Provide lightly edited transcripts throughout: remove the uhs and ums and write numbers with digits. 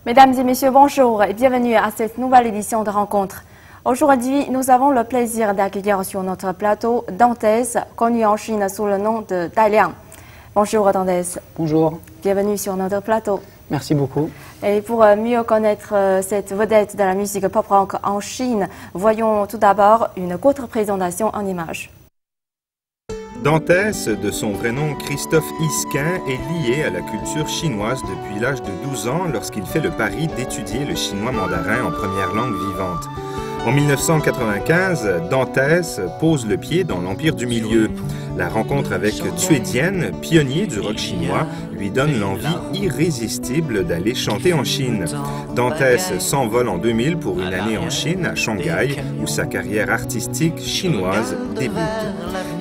Mesdames et messieurs, bonjour et bienvenue à cette nouvelle édition de Rencontre. Aujourd'hui, nous avons le plaisir d'accueillir sur notre plateau Dantes, connu en Chine sous le nom de Dai Liang. Bonjour Dantes. Bonjour. Bienvenue sur notre plateau. Merci beaucoup. Et pour mieux connaître cette vedette de la musique pop-rock en Chine, voyons tout d'abord une courte présentation en images. Dantes, de son vrai nom Christophe Isquin, est lié à la culture chinoise depuis l'âge de 12 ans lorsqu'il fait le pari d'étudier le chinois mandarin en première langue vivante. En 1995, Dantes pose le pied dans l'Empire du Milieu. La rencontre avec Cui Dian, pionnier du rock chinois, lui donne l'envie irrésistible d'aller chanter en Chine. Dantes s'envole en 2000 pour une année en Chine, à Shanghai, où sa carrière artistique chinoise débute.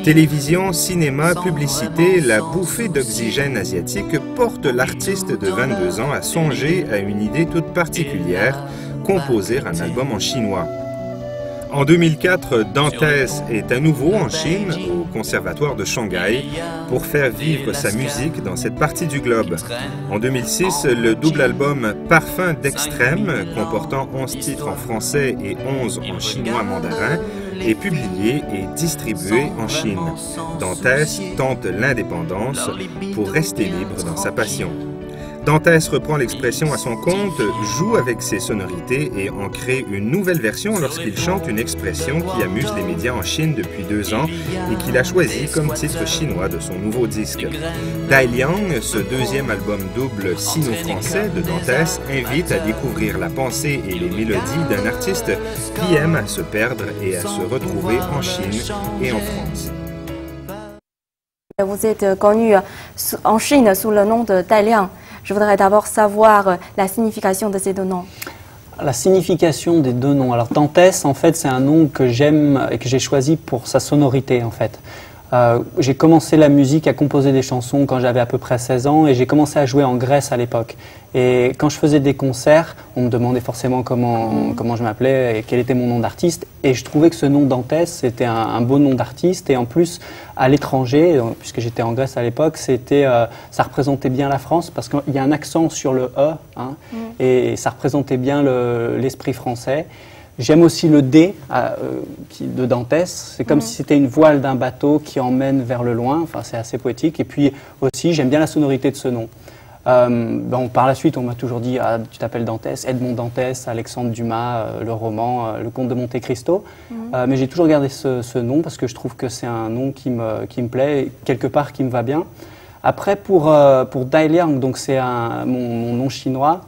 Télévision, cinéma, publicité, la bouffée d'oxygène asiatique porte l'artiste de 22 ans à songer à une idée toute particulière, composer un album en chinois. En 2004, Dantes est à nouveau en Chine, au Conservatoire de Shanghai, pour faire vivre sa musique dans cette partie du globe. En 2006, le double album Parfum d'Extrême, comportant 11 titres en français et 11 en chinois mandarin, est publié et distribué en Chine. Dantes tente l'indépendance pour rester libre dans sa passion. Dantes reprend l'expression à son compte, joue avec ses sonorités et en crée une nouvelle version lorsqu'il chante une expression qui amuse les médias en Chine depuis 2 ans et qu'il a choisi comme titre chinois de son nouveau disque. Dai Liang, ce deuxième album double sino-français de Dantes, invite à découvrir la pensée et les mélodies d'un artiste qui aime à se perdre et à se retrouver en Chine et en France. Vous êtes connu en Chine sous le nom de Dai Liang. Je voudrais d'abord savoir la signification de ces deux noms. La signification des deux noms. Alors Dantes, en fait, c'est un nom que j'aime et que j'ai choisi pour sa sonorité, en fait. J'ai commencé la musique, à composer des chansons quand j'avais à peu près 16 ans et j'ai commencé à jouer en Grèce à l'époque. Et quand je faisais des concerts, on me demandait forcément comment je m'appelais et quel était mon nom d'artiste. Et je trouvais que ce nom Dantes, c'était un beau nom d'artiste. Et en plus, à l'étranger, puisque j'étais en Grèce à l'époque, ça représentait bien la France parce qu'il y a un accent sur le E, hein, et ça représentait bien l'esprit français. J'aime aussi le D de Dantes. C'est comme si c'était une voile d'un bateau qui emmène vers le loin. Enfin, c'est assez poétique. Et puis aussi, j'aime bien la sonorité de ce nom. Par la suite, on m'a toujours dit tu t'appelles Dantes, Edmond Dantes, Alexandre Dumas, le roman, le Comte de Monte Cristo. Mais j'ai toujours gardé ce nom parce que je trouve que c'est un nom qui me plaît, et quelque part qui me va bien. Après, pour Dai Liang, donc c'est mon nom chinois.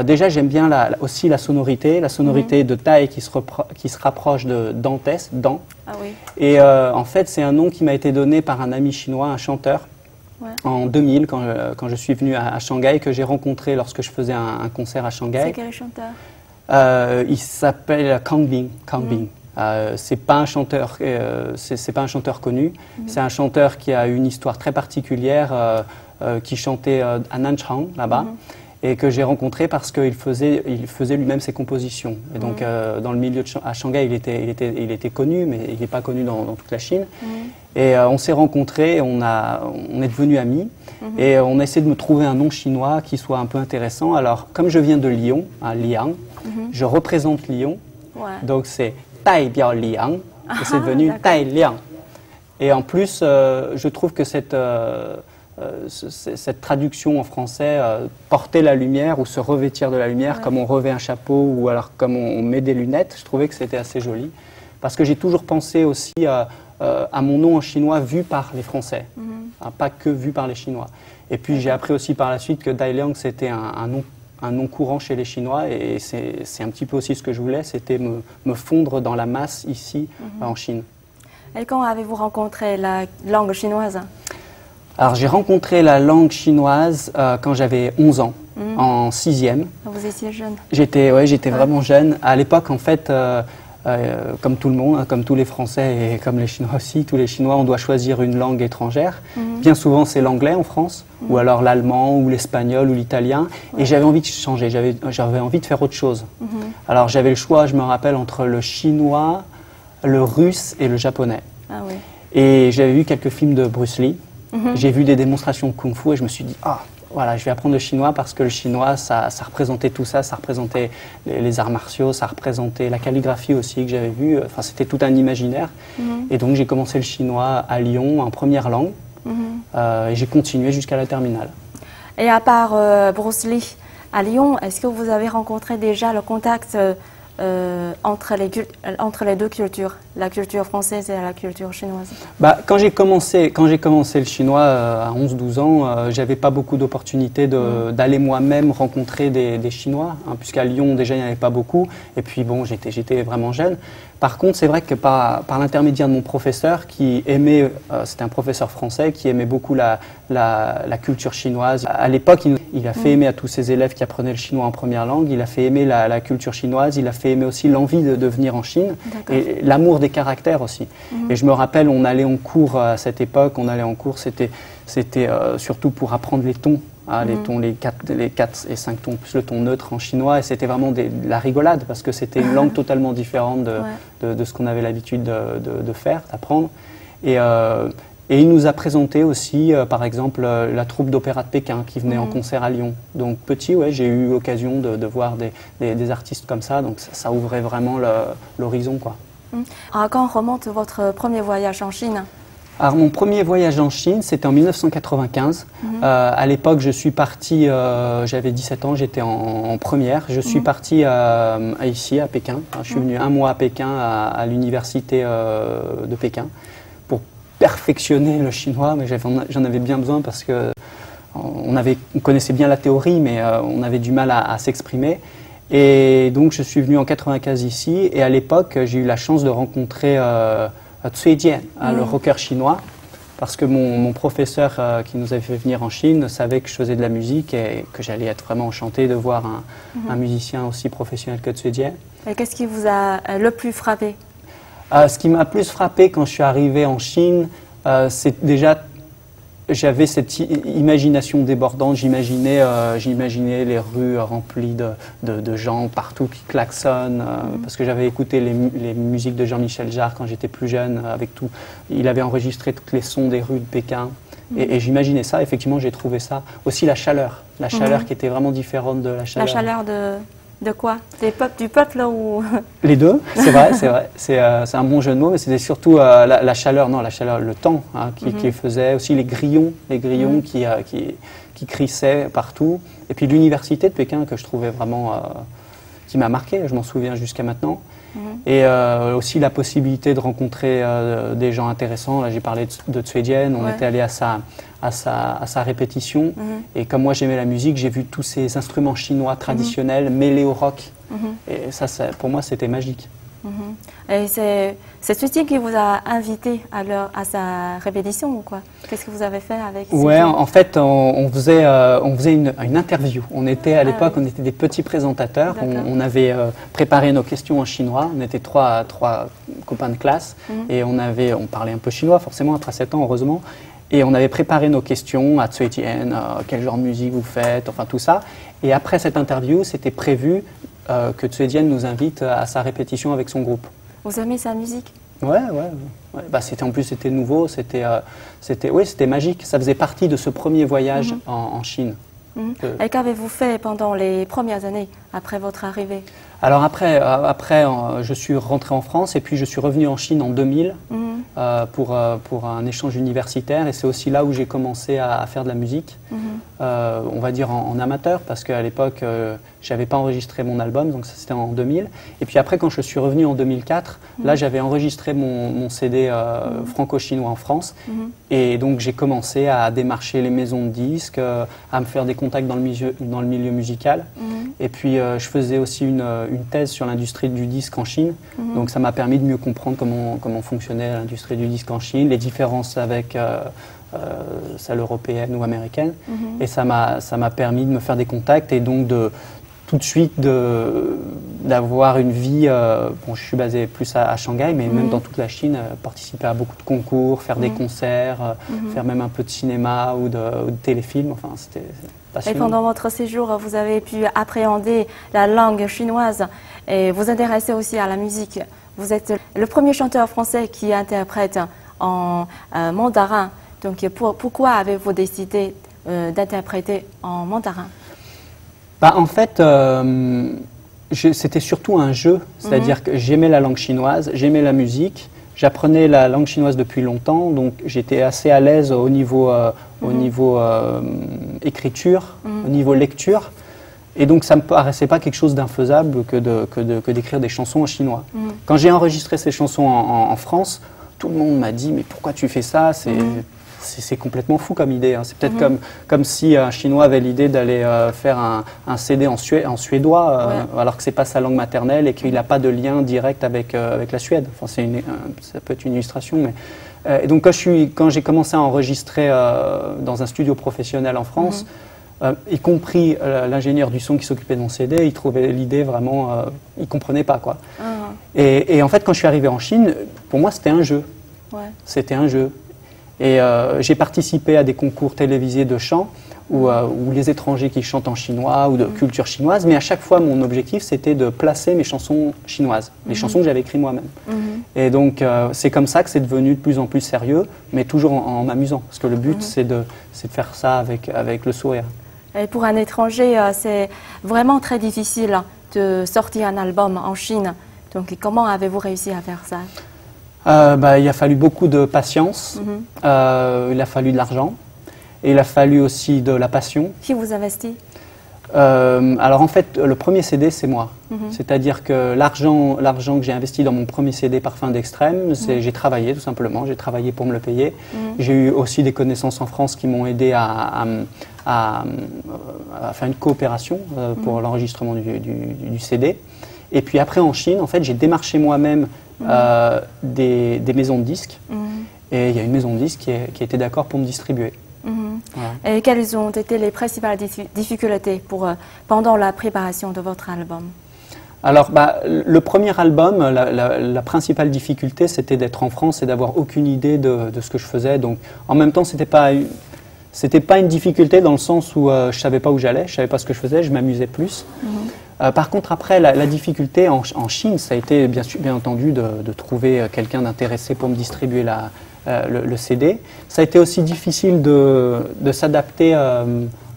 Déjà, j'aime bien aussi la sonorité de Dai qui se rapproche de Dantes, Dan. Ah oui. Et en fait, c'est un nom qui m'a été donné par un ami chinois, un chanteur, en 2000, quand je suis venu à Shanghai, que j'ai rencontré lorsque je faisais un concert à Shanghai. C'est quel chanteur? Il s'appelle Kang Bing. C'est pas un chanteur, c'est pas un chanteur connu. C'est un chanteur qui a une histoire très particulière, qui chantait à Nanchang, là-bas. Et que j'ai rencontré parce qu'il faisait lui-même ses compositions. Et donc, dans le milieu à Shanghai, il était connu, mais il n'est pas connu dans toute la Chine. Et on s'est rencontrés, on est devenus amis, et on a essayé de me trouver un nom chinois qui soit un peu intéressant. Alors, comme je viens de Lyon, à Liang, je représente Lyon, donc c'est Dai Biao Liang, et c'est devenu Dai Liang. Et en plus, je trouve que cette traduction en français, porter la lumière ou se revêtir de la lumière, comme on revêt un chapeau ou alors comme on met des lunettes, je trouvais que c'était assez joli. Parce que j'ai toujours pensé aussi à mon nom en chinois vu par les Français, pas que vu par les Chinois. Et puis j'ai appris aussi par la suite que Dai Liang c'était un nom courant chez les Chinois et c'est un petit peu aussi ce que je voulais, c'était me fondre dans la masse ici en Chine. Et quand avez-vous rencontré la langue chinoise? Alors j'ai rencontré la langue chinoise quand j'avais 11 ans, en 6e. Vous étiez jeune? J'étais vraiment jeune. À l'époque, en fait, comme tout le monde, hein, comme tous les Français et comme les Chinois aussi, tous les Chinois, on doit choisir une langue étrangère. Bien souvent, c'est l'anglais en France, ou alors l'allemand, ou l'espagnol, ou l'italien. Et j'avais envie de changer, j'avais envie de faire autre chose. Alors j'avais le choix, je me rappelle, entre le chinois, le russe et le japonais. Ah oui. Et j'avais vu quelques films de Bruce Lee. J'ai vu des démonstrations de Kung Fu et je me suis dit, voilà, je vais apprendre le chinois parce que le chinois, ça représentait tout ça. Ça représentait les arts martiaux, ça représentait la calligraphie aussi que j'avais vue. Enfin, c'était tout un imaginaire. Et donc, j'ai commencé le chinois à Lyon en première langue. Et j'ai continué jusqu'à la terminale. Et à part Bruce Lee, à Lyon, est-ce que vous avez rencontré déjà le contact entre les deux cultures, la culture française et la culture chinoise? Bah, quand j'ai commencé le chinois à 11-12 ans, j'avais pas beaucoup d'opportunités d'aller moi-même rencontrer des Chinois, hein, puisqu'à Lyon déjà il n'y en avait pas beaucoup, et puis bon, j'étais vraiment jeune. Par contre, c'est vrai que par l'intermédiaire de mon professeur qui aimait, c'était un professeur français qui aimait beaucoup la culture chinoise. À l'époque, il a fait aimer à tous ses élèves qui apprenaient le chinois en première langue, il a fait aimer la culture chinoise, il a fait aimer aussi l'envie de venir en Chine et l'amour des caractères aussi. Et je me rappelle, on allait en cours à cette époque, c'était surtout pour apprendre les tons. Les tons, les 4 et 5 tons, plus le ton neutre en chinois, et c'était vraiment de la rigolade, parce que c'était une langue totalement différente de ce qu'on avait l'habitude de faire, d'apprendre. Et il nous a présenté aussi, par exemple, la troupe d'opéra de Pékin qui venait en concert à Lyon. Donc petit, ouais, j'ai eu l'occasion de voir des artistes comme ça, donc ça ouvrait vraiment l'horizon, quoi. À quand remonte votre premier voyage en Chine? Alors, mon premier voyage en Chine, c'était en 1995. À l'époque, je suis parti, j'avais 17 ans, j'étais en première. Je suis parti ici, à Pékin. Je suis venu un mois à Pékin, à l'université de Pékin, pour perfectionner le chinois. Mais j'en avais bien besoin parce que on connaissait bien la théorie, mais on avait du mal à s'exprimer. Et donc, je suis venu en 95 ici. Et à l'époque, j'ai eu la chance de rencontrer Cui Jian, le rocker chinois, parce que mon professeur qui nous avait fait venir en Chine savait que je faisais de la musique et que j'allais être vraiment enchanté de voir un musicien aussi professionnel que Cui Jian. Et qu'est-ce qui vous a le plus frappé? Ce qui m'a plus frappé quand je suis arrivé en Chine, c'est déjà, j'avais cette imagination débordante, j'imaginais les rues remplies de gens partout qui klaxonnent, parce que j'avais écouté les musiques de Jean-Michel Jarre quand j'étais plus jeune, avec tout. Il avait enregistré tous les sons des rues de Pékin, et j'imaginais ça, effectivement j'ai trouvé ça. Aussi la chaleur qui était vraiment différente de la chaleur. La chaleur de quoi? Du peuple ou... Les deux, c'est vrai, c'est un bon jeu de mots, mais c'était surtout la chaleur, le temps qui faisait, aussi les grillons qui crissaient partout, et puis l'université de Pékin que je trouvais vraiment, qui m'a marqué, je m'en souviens jusqu'à maintenant, et aussi la possibilité de rencontrer des gens intéressants. Là, j'ai parlé de Cui Jian, on était allé à sa répétition, et comme moi j'aimais la musique, j'ai vu tous ces instruments chinois traditionnels mêlés au rock, et ça, pour moi c'était magique. Et c'est Cui qui vous a invité à sa répétition ou quoi? Qu'est-ce que vous avez fait avec Cui? Ouais, en fait, on faisait une interview. On était à l'époque, on était des petits présentateurs. On avait préparé nos questions en chinois. On était trois copains de classe et on parlait un peu chinois, forcément, après 7 ans, heureusement. Et on avait préparé nos questions à Cui Jian, quel genre de musique vous faites, enfin tout ça. Et après cette interview, c'était prévu que Cui Jian nous invite à sa répétition avec son groupe. Vous aimez sa musique? Ouais. Bah, en plus, c'était nouveau, c'était magique. Ça faisait partie de ce premier voyage en Chine. Et qu'avez-vous fait pendant les premières années après votre arrivée? Alors après, je suis rentré en France et puis je suis revenu en Chine en 2000 pour un échange universitaire, et c'est aussi là où j'ai commencé à faire de la musique, on va dire en amateur, parce qu'à l'époque je n'avais pas enregistré mon album, donc ça c'était en 2000. Et puis après, quand je suis revenu en 2004, là j'avais enregistré mon CD franco-chinois en France, et donc j'ai commencé à démarcher les maisons de disques, à me faire des contacts dans le milieu musical, et puis je faisais aussi une thèse sur l'industrie du disque en Chine, donc ça m'a permis de mieux comprendre comment fonctionnait l'industrie du disque en Chine, les différences avec celle européenne ou américaine, et ça m'a permis de me faire des contacts et donc tout de suite d'avoir une vie, je suis basé plus à Shanghai, mais même dans toute la Chine, participer à beaucoup de concours, faire des concerts, faire même un peu de cinéma ou de téléfilm, enfin c'était passionnant. Et pendant votre séjour, vous avez pu appréhender la langue chinoise et vous intéresser aussi à la musique. Vous êtes le premier chanteur français qui interprète en mandarin. Donc pourquoi avez-vous décidé d'interpréter en mandarin? Bah, en fait, c'était surtout un jeu, c'est-à-dire que j'aimais la langue chinoise, j'aimais la musique, j'apprenais la langue chinoise depuis longtemps, donc j'étais assez à l'aise au niveau, écriture, au niveau lecture, et donc ça ne me paraissait pas quelque chose d'infaisable que d'écrire des chansons en chinois. Quand j'ai enregistré ces chansons en France, tout le monde m'a dit « mais pourquoi tu fais ça ? C'est complètement fou comme idée. Hein. » C'est peut-être comme si un Chinois avait l'idée d'aller faire un CD en suédois, alors que ce n'est pas sa langue maternelle et qu'il n'a pas de lien direct avec la Suède. Enfin, ça peut être une illustration. Mais, et donc quand j'ai commencé à enregistrer dans un studio professionnel en France, y compris l'ingénieur du son qui s'occupait de mon CD, il trouvait l'idée vraiment... il ne comprenait pas, quoi. Et en fait, quand je suis arrivé en Chine, pour moi, c'était un jeu. C'était un jeu. Et j'ai participé à des concours télévisés de chant où les étrangers qui chantent en chinois ou de culture chinoise, mais à chaque fois, mon objectif, c'était de placer mes chansons chinoises, les chansons que j'avais écrites moi-même. Et donc, c'est comme ça que c'est devenu de plus en plus sérieux, mais toujours en m'amusant, parce que le but, c'est de faire ça avec le sourire. Et pour un étranger, c'est vraiment très difficile de sortir un album en Chine. Donc, comment avez-vous réussi à faire ça? Il a fallu beaucoup de patience, il a fallu de l'argent, et il a fallu aussi de la passion. Qui vous investit? Alors en fait, le premier CD, c'est moi. C'est-à-dire que l'argent que j'ai investi dans mon premier CD Parfum d'Extrême, j'ai travaillé tout simplement, j'ai travaillé pour me le payer. J'ai eu aussi des connaissances en France qui m'ont aidé à faire une coopération pour l'enregistrement du CD. Et puis après en Chine, en fait, j'ai démarché moi-même des maisons de disques. Et il y a une maison de disques qui était d'accord pour me distribuer. Voilà. Et quelles ont été les principales difficultés pendant la préparation de votre album? Alors, le premier album, la principale difficulté, c'était d'être en France et d'avoir aucune idée de ce que je faisais. Donc, en même temps, c'était pas une difficulté dans le sens où je savais pas où j'allais, je savais pas ce que je faisais, je m'amusais plus. Par contre, après, la difficulté en Chine, ça a été bien entendu de trouver quelqu'un d'intéressé pour me distribuer le CD. Ça a été aussi difficile de s'adapter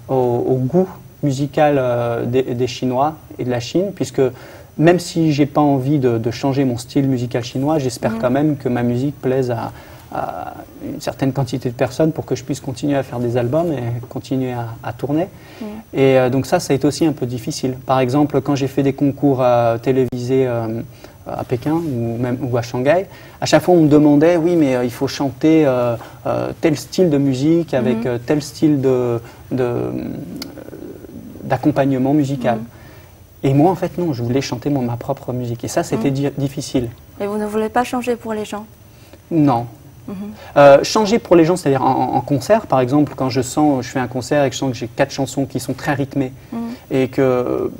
au goût musical des Chinois et de la Chine, puisque même si j'ai pas envie de changer mon style musical chinois, j'espère quand même que ma musique plaise à une certaine quantité de personnes pour que je puisse continuer à faire des albums et continuer à tourner. Et donc ça a été aussi un peu difficile. Par exemple, quand j'ai fait des concours télévisés à Pékin ou à Shanghai, à chaque fois on me demandait, oui mais il faut chanter tel style de musique avec tel style d'accompagnement musical. Et moi en fait non, je voulais chanter ma propre musique et ça c'était difficile. Et vous ne voulez pas changer pour les gens? Non. Changer pour les gens, c'est-à-dire en concert, par exemple, quand je fais un concert et que je sens que j'ai 4 chansons qui sont très rythmées et que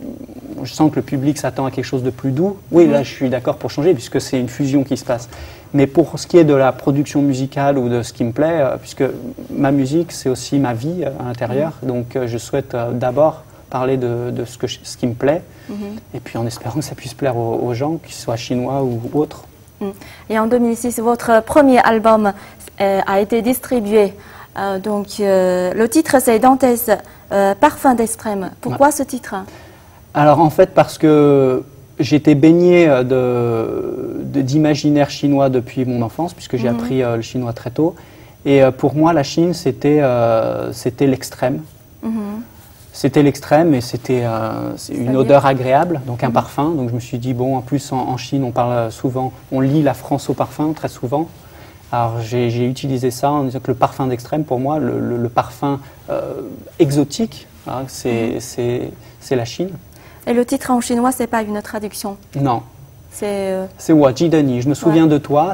je sens que le public s'attend à quelque chose de plus doux, oui, là, je suis d'accord pour changer puisque c'est une fusion qui se passe. Mais pour ce qui est de la production musicale ou de ce qui me plaît, puisque ma musique, c'est aussi ma vie à l'intérieur, donc je souhaite d'abord parler de ce qui me plaît, et puis en espérant que ça puisse plaire aux gens, qu'ils soient chinois ou autres. Et en 2006, votre premier album a été distribué. Le titre, c'est Dantès, Parfum d'Extrême. Pourquoi ce titre? Alors en fait, parce que j'étais baigné d'imaginaire chinois depuis mon enfance, puisque j'ai appris le chinois très tôt. Et pour moi, la Chine, c'était l'extrême. C'était l'extrême et c'était une odeur agréable, donc un parfum. Donc je me suis dit, bon, en plus en Chine, on parle souvent, on lie la France au parfum très souvent. Alors j'ai utilisé ça en disant que le parfum d'Extrême, pour moi, le parfum exotique, hein, c'est la Chine. Et le titre en chinois, c'est pas une traduction? Non. C'est Waji Dani, je me souviens de toi.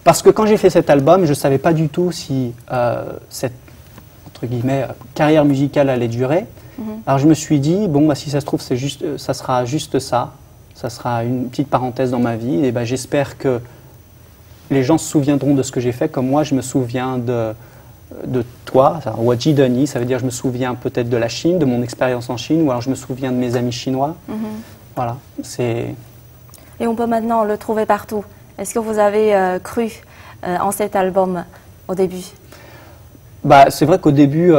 Parce que quand j'ai fait cet album, je ne savais pas du tout si cette entre guillemets, carrière musicale allait durer. Alors je me suis dit, bon, si ça se trouve, ça sera juste ça. Ça sera une petite parenthèse dans ma vie. Et j'espère que les gens se souviendront de ce que j'ai fait, comme moi, je me souviens de toi. Waji Dani, ça veut dire je me souviens peut-être de la Chine, de mon expérience en Chine, ou alors je me souviens de mes amis chinois. Voilà, c'est... Et on peut maintenant le trouver partout. Est-ce que vous avez cru en cet album au début? Bah, c'est vrai qu'au début,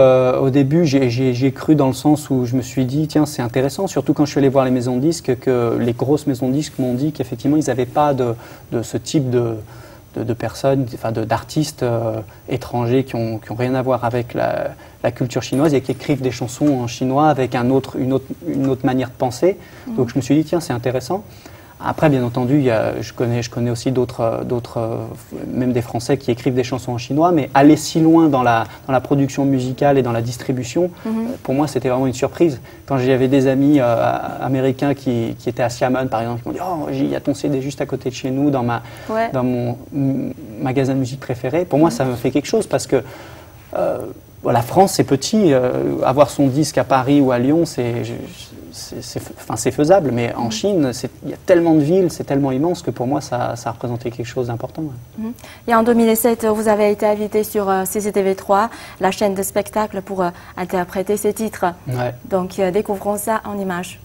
j'ai cru dans le sens où je me suis dit, tiens, c'est intéressant, surtout quand je suis allé voir les maisons de disques, que les grosses maisons de disques m'ont dit qu'effectivement, ils n'avaient pas de ce type de personnes, enfin d'artistes étrangers qui ont rien à voir avec la culture chinoise et qui écrivent des chansons en chinois avec une autre manière de penser. Donc je me suis dit, tiens, c'est intéressant. Après, bien entendu, je connais aussi d'autres, même des Français qui écrivent des chansons en chinois, mais aller si loin dans la production musicale et dans la distribution, pour moi, c'était vraiment une surprise. Quand j'avais des amis américains qui étaient à Xiamen, par exemple, qui m'ont dit « Oh, il y a ton CD juste à côté de chez nous, dans mon magasin de musique préféré », pour moi, ça me fait quelque chose parce que la France, c'est petit. Avoir son disque à Paris ou à Lyon, c'est faisable, mais en Chine, il y a tellement de villes, c'est tellement immense que pour moi, ça représentait quelque chose d'important. Et en 2007, vous avez été invité sur CCTV3, la chaîne de spectacle, pour interpréter ces titres. Ouais. Donc, découvrons ça en images.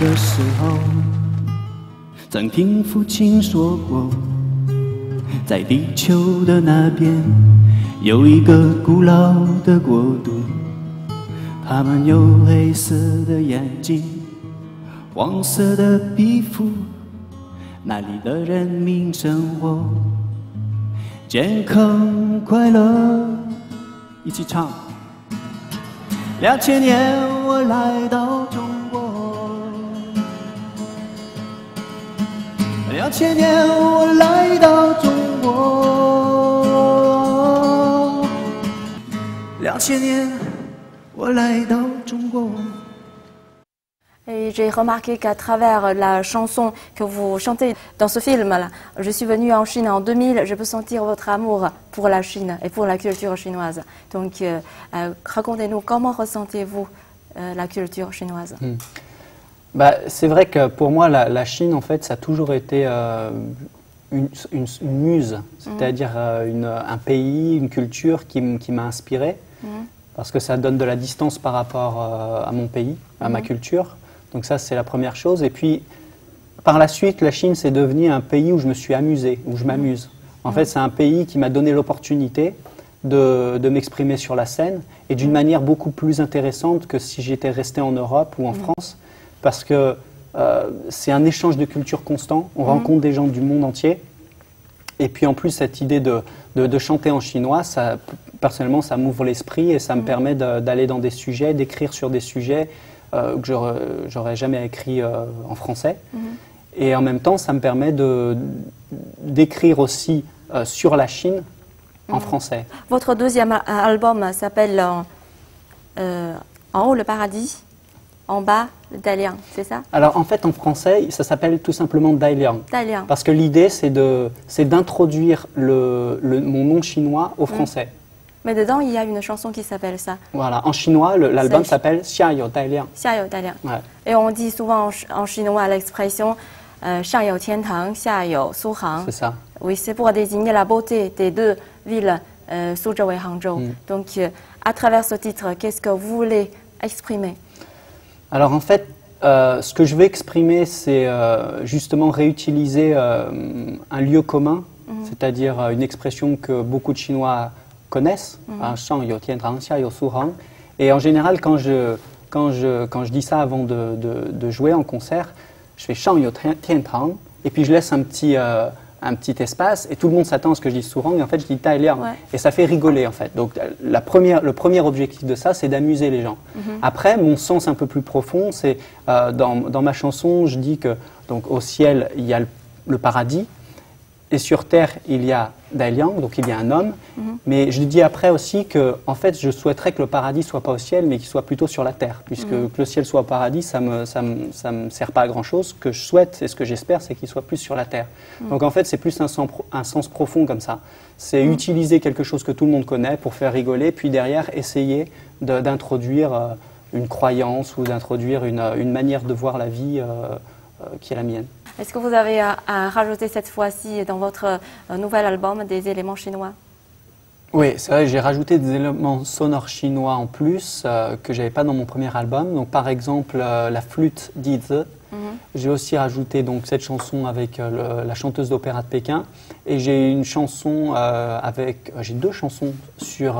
的时候，曾听父亲说过，在地球的那边有一个古老的国度，他们有黑色的眼睛，黄色的皮肤，那里的人民生活健康快乐。一起唱。2000年我来到中国，2000年我来到中国，2000年我来到中国。 Et j'ai remarqué qu'à travers la chanson que vous chantez dans ce film-là, je suis venue en Chine en 2000, je peux sentir votre amour pour la Chine et pour la culture chinoise. Donc, racontez-nous, comment ressentez-vous la culture chinoise? Bah, c'est vrai que pour moi, la Chine, en fait, ça a toujours été une muse, c'est-à-dire un pays, une culture qui m'a inspiré, parce que ça donne de la distance par rapport à mon pays, à ma culture. Donc ça, c'est la première chose. Et puis, par la suite, la Chine, c'est devenu un pays où je me suis amusé, où je m'amuse. En fait, c'est un pays qui m'a donné l'opportunité de m'exprimer sur la scène et d'une manière beaucoup plus intéressante que si j'étais resté en Europe ou en France, parce que c'est un échange de culture constant. On rencontre des gens du monde entier. Et puis en plus, cette idée de chanter en chinois, ça, personnellement, ça m'ouvre l'esprit et ça me permet d'aller dans des sujets, d'écrire sur des sujets que j'aurais jamais écrit en français. Et en même temps, ça me permet d'écrire aussi sur la Chine en français. Votre deuxième album s'appelle En haut le paradis, en bas le Dalian, c'est ça? Alors en fait, en français, ça s'appelle tout simplement Dalian. Dalian. Parce que l'idée, c'est d'introduire mon nom chinois au français. Mais dedans, il y a une chanson qui s'appelle ça. Voilà, en chinois, l'album s'appelle Xia You Dalian. Xia You Dalian. Ouais. Et on dit souvent en chinois l'expression Shang You Tiantang, Xia You Suhang. C'est ça. Oui, c'est pour désigner la beauté des deux villes, Suzhou et Hangzhou. Donc, à travers ce titre, qu'est-ce que vous voulez exprimer? Alors en fait, ce que je veux exprimer, c'est justement réutiliser un lieu commun, c'est-à-dire une expression que beaucoup de Chinois connaissent, Shang You Tiantang, Xia You Suhang. Et en général, quand je dis ça avant de jouer en concert, je fais Shang You Tiantang, et puis je laisse un petit espace, et tout le monde s'attend à ce que je dise Sourang, et en fait je dis Tailiang. Ouais. Et ça fait rigoler en fait. Donc le premier objectif de ça, c'est d'amuser les gens. Après, mon sens un peu plus profond, c'est dans ma chanson, je dis que donc, au ciel, il y a le paradis, Et sur Terre, il y a Dai Liang, donc il y a un homme. Mais je dis après aussi que, en fait, je souhaiterais que le paradis soit pas au ciel, mais qu'il soit plutôt sur la terre. Puisque que le ciel soit au paradis, ça me sert pas à grand chose. Ce que je souhaite et ce que j'espère, c'est qu'il soit plus sur la terre. Donc en fait, c'est plus un sens profond comme ça. C'est utiliser quelque chose que tout le monde connaît pour faire rigoler, puis derrière, essayer d'introduire une croyance ou d'introduire une manière de voir la vie qui est la mienne. Est-ce que vous avez rajouté cette fois-ci dans votre nouvel album des éléments chinois? Oui, c'est vrai, j'ai rajouté des éléments sonores chinois en plus que j'avais pas dans mon premier album. Donc par exemple la flûte d'Izi. J'ai aussi rajouté donc cette chanson avec la chanteuse d'opéra de Pékin. Et j'ai une chanson j'ai deux chansons sur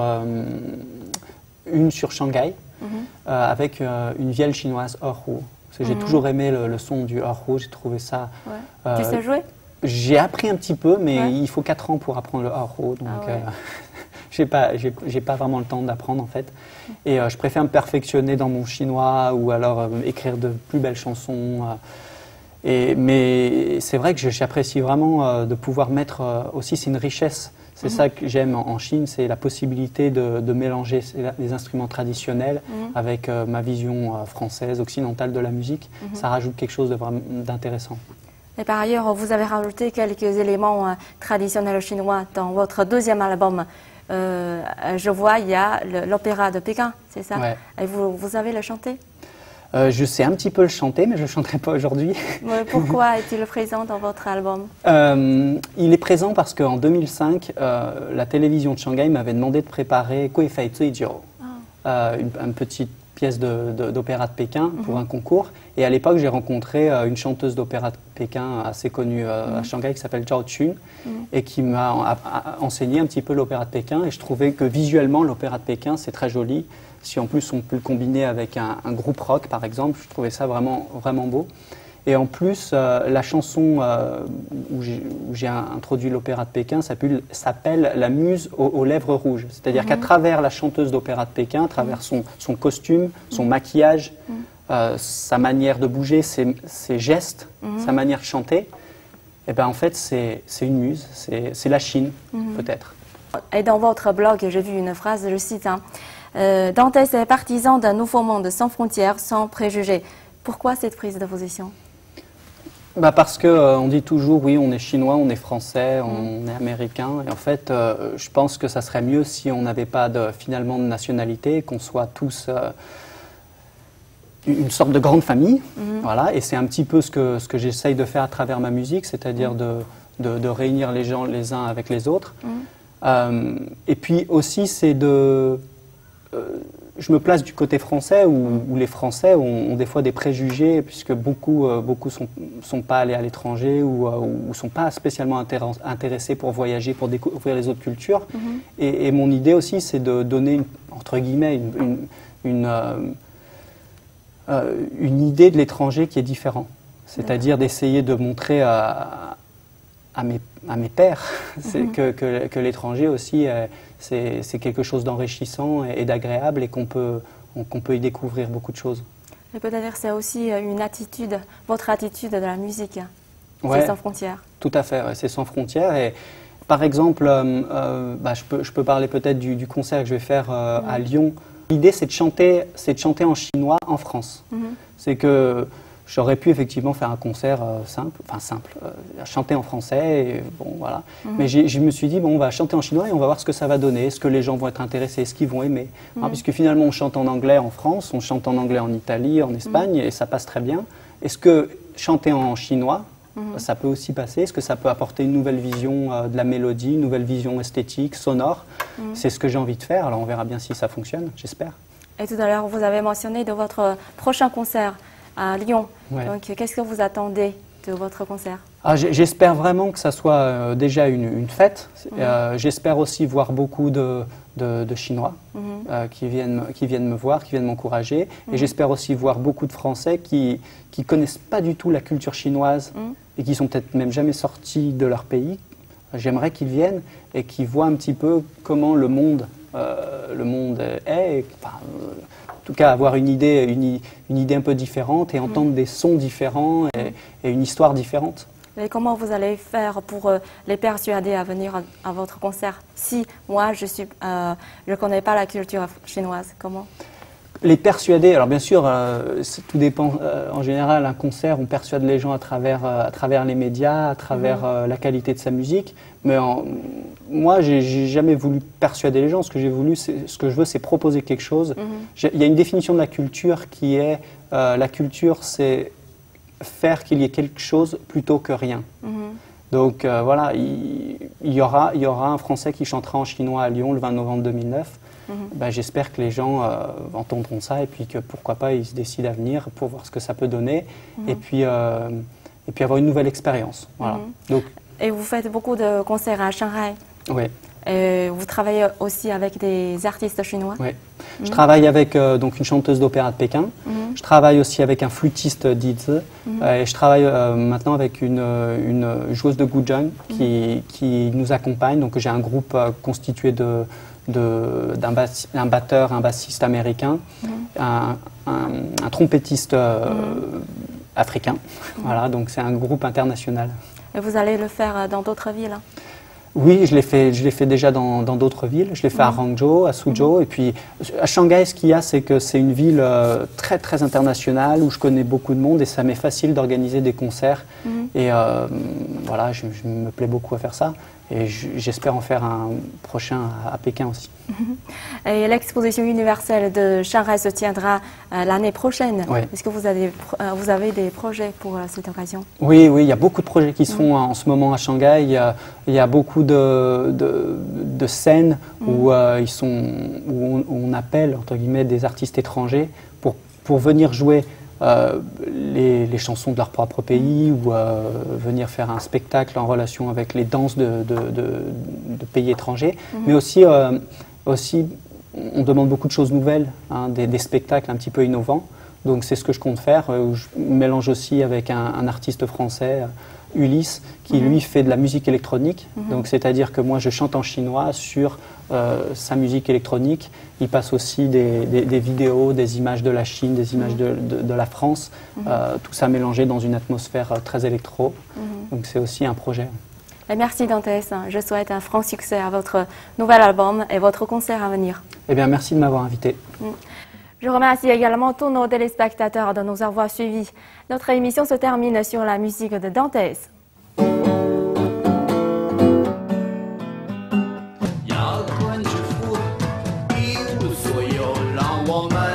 une sur Shanghai avec une vielle chinoise erhu. J'ai toujours aimé le son du erhu, j'ai trouvé ça... Ouais. Tu sais jouer? J'ai appris un petit peu, mais il faut 4 ans pour apprendre le erhu, donc j'ai pas vraiment le temps d'apprendre en fait. Et je préfère me perfectionner dans mon chinois ou alors écrire de plus belles chansons. Mais c'est vrai que j'apprécie vraiment de pouvoir mettre aussi, c'est une richesse. C'est ça que j'aime en Chine, c'est la possibilité de mélanger les instruments traditionnels avec ma vision française, occidentale de la musique. Ça rajoute quelque chose d'intéressant. Et par ailleurs, vous avez rajouté quelques éléments traditionnels chinois dans votre deuxième album. Je vois, il y a l'opéra de Pékin, c'est ça? Ouais. Et vous savez le chanter? Je sais un petit peu le chanter, mais je ne le chanterai pas aujourd'hui. Pourquoi est-il présent dans votre album? Il est présent parce qu'en 2005, la télévision de Shanghai m'avait demandé de préparer Gui Fei Zui Jiu, une petite pièce d'opéra de Pékin pour un concours. Et à l'époque, j'ai rencontré une chanteuse d'opéra de Pékin assez connue à Shanghai qui s'appelle Zhao Chun et qui m'a enseigné un petit peu l'opéra de Pékin. Et je trouvais que visuellement, l'opéra de Pékin, c'est très joli. Si en plus on peut le combiner avec un groupe rock par exemple, je trouvais ça vraiment, vraiment beau. Et en plus, la chanson où j'ai introduit l'opéra de Pékin s'appelle La Muse aux lèvres rouges. C'est-à-dire qu'à travers la chanteuse d'opéra de Pékin, à travers son costume, son maquillage, sa manière de bouger, ses gestes, sa manière de chanter, et ben en fait c'est une muse, c'est la Chine peut-être. Et dans votre blog, j'ai vu une phrase, je cite, Dantès est partisan d'un nouveau monde sans frontières, sans préjugés. Pourquoi cette prise de position? Parce qu'on dit toujours, oui, on est chinois, on est français, on est américain. Et en fait, je pense que ça serait mieux si on n'avait pas finalement de nationalité, qu'on soit tous une sorte de grande famille. Voilà. Et c'est un petit peu ce que j'essaye de faire à travers ma musique, c'est-à-dire de réunir les gens les uns avec les autres. Et puis aussi, c'est je me place du côté français où les Français ont des fois des préjugés puisque beaucoup sont pas allés à l'étranger ou sont pas spécialement intéressés pour voyager, pour découvrir les autres cultures. Et mon idée aussi, c'est de donner, entre guillemets, une idée de l'étranger qui est différente. C'est-à-dire d'essayer de montrer à mes pairs que l'étranger aussi, c'est quelque chose d'enrichissant et d'agréable et qu'on peut y découvrir beaucoup de choses. Et peut-être c'est aussi une attitude, votre attitude de la musique, ouais, c'est sans frontières. Tout à fait, ouais, c'est sans frontières. Et par exemple, je peux parler peut-être du concert que je vais faire à Lyon. L'idée, c'est de chanter en chinois en France. C'est que j'aurais pu effectivement faire un concert chanter en français, et bon voilà. Mais je me suis dit, bon, on va chanter en chinois et on va voir ce que ça va donner, est-ce que les gens vont être intéressés, est-ce qu'ils vont aimer. Puisque finalement on chante en anglais en France, on chante en anglais en Italie, en Espagne, et ça passe très bien. Est-ce que chanter en chinois, ça peut aussi passer? Est-ce que ça peut apporter une nouvelle vision de la mélodie, une nouvelle vision esthétique, sonore? C'est ce que j'ai envie de faire, alors on verra bien si ça fonctionne, j'espère. Et tout à l'heure, vous avez mentionné de votre prochain concert à Lyon. Ouais. Donc, qu'est-ce que vous attendez de votre concert? J'espère vraiment que ça soit déjà une fête. J'espère aussi voir beaucoup de Chinois qui viennent me voir, qui viennent m'encourager. Et j'espère aussi voir beaucoup de Français qui connaissent pas du tout la culture chinoise et qui sont peut-être même jamais sortis de leur pays. J'aimerais qu'ils viennent et qu'ils voient un petit peu comment le monde est. En tout cas, avoir une idée un peu différente et entendre des sons différents et une histoire différente. Et comment vous allez faire pour les persuader à venir à votre concert? Si moi, je connais pas la culture chinoise, comment? Les persuader, alors bien sûr, tout dépend. En général, un concert, on persuade les gens à travers les médias, à travers la qualité de sa musique. Mais moi, j'ai jamais voulu persuader les gens. Ce que je veux, c'est proposer quelque chose. Il y a une définition de la culture qui est la culture, c'est faire qu'il y ait quelque chose plutôt que rien. Donc voilà, il y aura un Français qui chantera en chinois à Lyon le 20 novembre 2009. Ben, j'espère que les gens entendront ça et puis que pourquoi pas ils se décident à venir pour voir ce que ça peut donner et puis avoir une nouvelle expérience. Voilà. Donc, et vous faites beaucoup de concerts à Shanghai. Oui. Et vous travaillez aussi avec des artistes chinois. Oui. Je travaille avec donc une chanteuse d'opéra de Pékin. Je travaille aussi avec un flûtiste d'Izi. Et je travaille maintenant avec une joueuse de guzheng qui nous accompagne. Donc j'ai un groupe constitué d'un batteur, un bassiste américain, un trompettiste africain. Voilà, donc c'est un groupe international. Et vous allez le faire dans d'autres villes? Oui, je l'ai fait déjà dans d'autres villes. Je l'ai fait à Hangzhou, à Suzhou. Et puis à Shanghai, ce qu'il y a, c'est que c'est une ville très très internationale où je connais beaucoup de monde et ça m'est facile d'organiser des concerts. Et voilà, je me plais beaucoup à faire ça. Et j'espère en faire un prochain à Pékin aussi. Et l'exposition universelle de Shanghai se tiendra l'année prochaine. Oui. Est-ce que vous avez des projets pour cette occasion? Oui, il y a beaucoup de projets qui se font en ce moment à Shanghai. Il y a beaucoup de scènes où on appelle entre guillemets des artistes étrangers pour venir jouer les chansons de leur propre pays ou venir faire un spectacle en relation avec les danses de pays étrangers. Mais aussi, on demande beaucoup de choses nouvelles, hein, des spectacles un petit peu innovants. Donc c'est ce que je compte faire. Je mélange aussi avec un artiste français, Ulysse, qui lui fait de la musique électronique. Donc c'est-à-dire que moi je chante en chinois sur sa musique électronique. Il passe aussi des vidéos, des images de la Chine, des images de la France, tout ça mélangé dans une atmosphère très électro. Donc c'est aussi un projet. Et merci Dantès, je souhaite un franc succès à votre nouvel album et votre concert à venir. Eh bien merci de m'avoir invité. Je remercie également tous nos téléspectateurs de nous avoir suivis. Notre émission se termine sur la musique de Dantès.要关之父，一无所有，让我们。